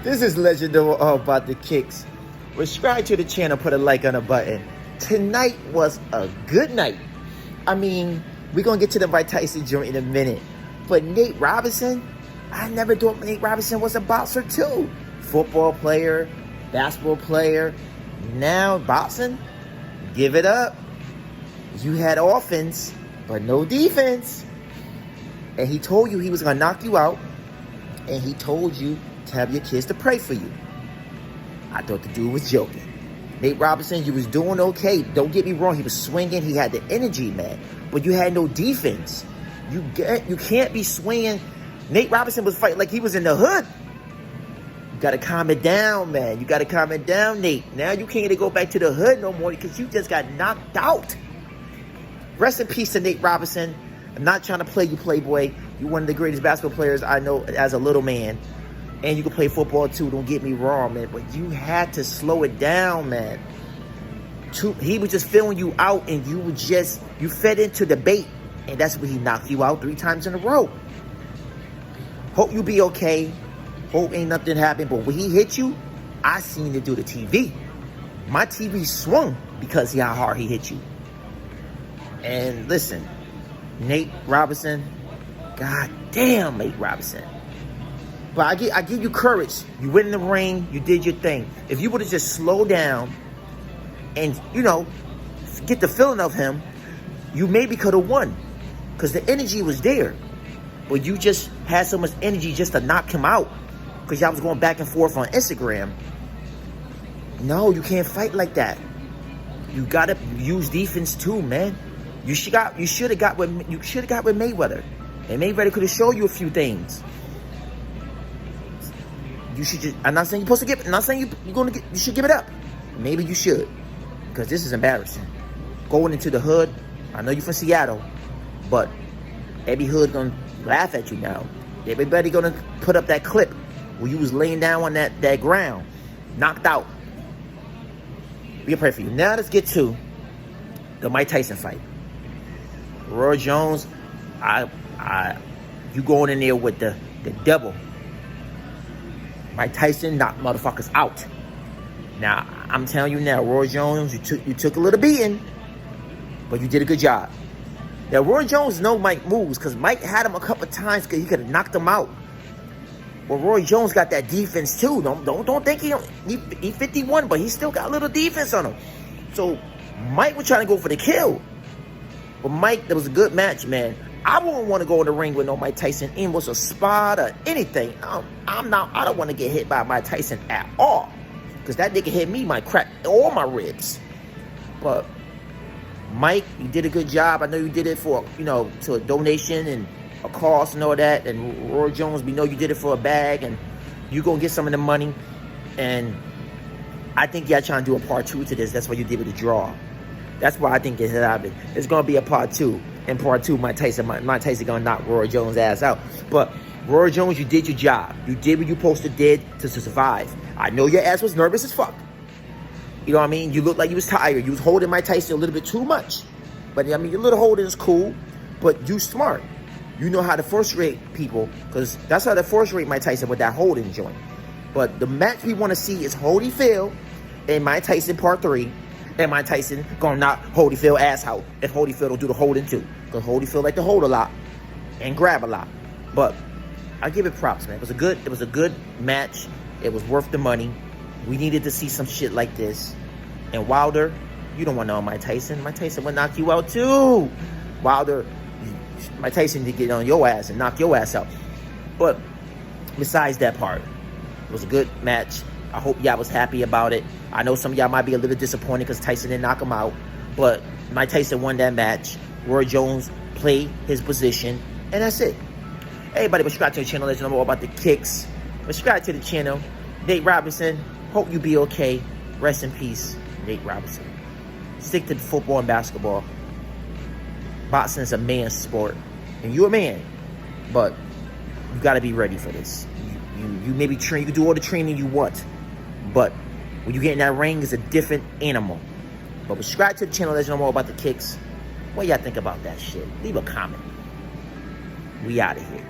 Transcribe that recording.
This is legendary all about the kicks. Subscribe to the channel, put a like on the button. Tonight was a good night. I mean, we're going to get to the Mike Tyson joint in a minute. But Nate Robinson, I never thought Nate Robinson was a boxer too. Football player, basketball player. Now boxing, give it up. You had offense, but no defense. And he told you he was going to knock you out. And he told you to have your kids to pray for you. I thought the dude was joking. Nate Robinson, you was doing okay. Don't get me wrong. He was swinging. He had the energy, man. But you had no defense. You can't be swinging. Nate Robinson was fighting like he was in the hood. You got to calm it down, man. You got to calm it down, Nate. Now you can't go back to the hood no more because you just got knocked out. Rest in peace to Nate Robinson. I'm not trying to play you, Playboy. You're one of the greatest basketball players I know as a little man. And you can play football too, don't get me wrong, man. But you had to slow it down, man. He was just filling you out and you fed into the bait. And that's when he knocked you out 3 times in a row. Hope you be okay. Hope ain't nothing happened. But when he hit you, I seen it do the TV. My TV swung because of how hard he hit you. And listen, Nate Robinson, god damn Nate Robinson. But I give you courage. You went in the ring, you did your thing. If you would have just slowed down and, get the feeling of him, you maybe could have won. Because the energy was there. But you just had so much energy just to knock him out. Because y'all was going back and forth on Instagram. No, you can't fight like that. You got to use defense too, man. You should have got with Mayweather. And Mayweather could have showed you a few things. You should just, I'm not saying you're supposed to give it. I'm not saying you should give it up. Maybe you should. Because this is embarrassing. Going into the hood. I know you're from Seattle. But every hood gonna laugh at you now. Everybody gonna put up that clip where you was laying down on that ground. Knocked out. We pray for you. Now let's get to the Mike Tyson fight. rayJones, you going in there with the devil. Mike Tyson knocked motherfuckers out. Now, I'm telling you now, rayJones, you took a little beating, but you did a good job. Now, rayJones know Mike moves, because Mike had him a couple times because he could have knocked him out. Well, rayJones got that defense too. Don't think he 51, but he still got a little defense on him. So, Mike was trying to go for the kill. But Mike, that was a good match, man. I wouldn't want to go in the ring with no Mike Tyson, even with a spot or anything. I don't want to get hit by Mike Tyson at all. Because that nigga hit me, might crack all my ribs. But Mike, you did a good job. I know you did it for, to a donation and a cost and all that. And rayJones, we know you did it for a bag. And you going to get some of the money. And I think y'all trying to do a part 2 to this. That's why you did it a draw. That's why I think it's happening. It's going to be a part 2. In part 2, Mike Tyson going to knock rayJones' ass out. But rayJones, you did your job. You did what you supposed to did to survive. I know your ass was nervous as fuck. You know what I mean? You looked like you was tired. You was holding Mike Tyson a little bit too much. But, I mean, your little holding is cool. But you smart. You know how to first-rate people. Because that's how to first-rate Mike Tyson with that holding joint. But the match we want to see is Holyfield and Mike Tyson part 3. And Mike Tyson gonna knock Holyfield ass out if Holyfield don't do the holding too. Because Holyfield like to hold a lot and grab a lot. But I give it props, man. It was a good match. It was worth the money. We needed to see some shit like this. And Wilder, you don't want to know Mike Tyson. Mike Tyson would knock you out too. Wilder, Mike Tyson did get on your ass and knock your ass out. But besides that part, it was a good match. I hope y'all was happy about it. I know some of y'all might be a little disappointed because Tyson didn't knock him out. But Mike Tyson won that match. rayJones played his position. And that's it. Everybody, subscribe to the channel. Let you know more about the kicks. Subscribe to the channel. Nate Robinson. Hope you be okay. Rest in peace, Nate Robinson. Stick to football and basketball. Boxing is a man's sport. And you're a man. But you got to be ready for this. You maybe train. You can do all the training you want. But when you get in that ring, it's a different animal. But subscribe to the channel. Let you know more about the kicks. What y'all think about that shit? Leave a comment. We out of here.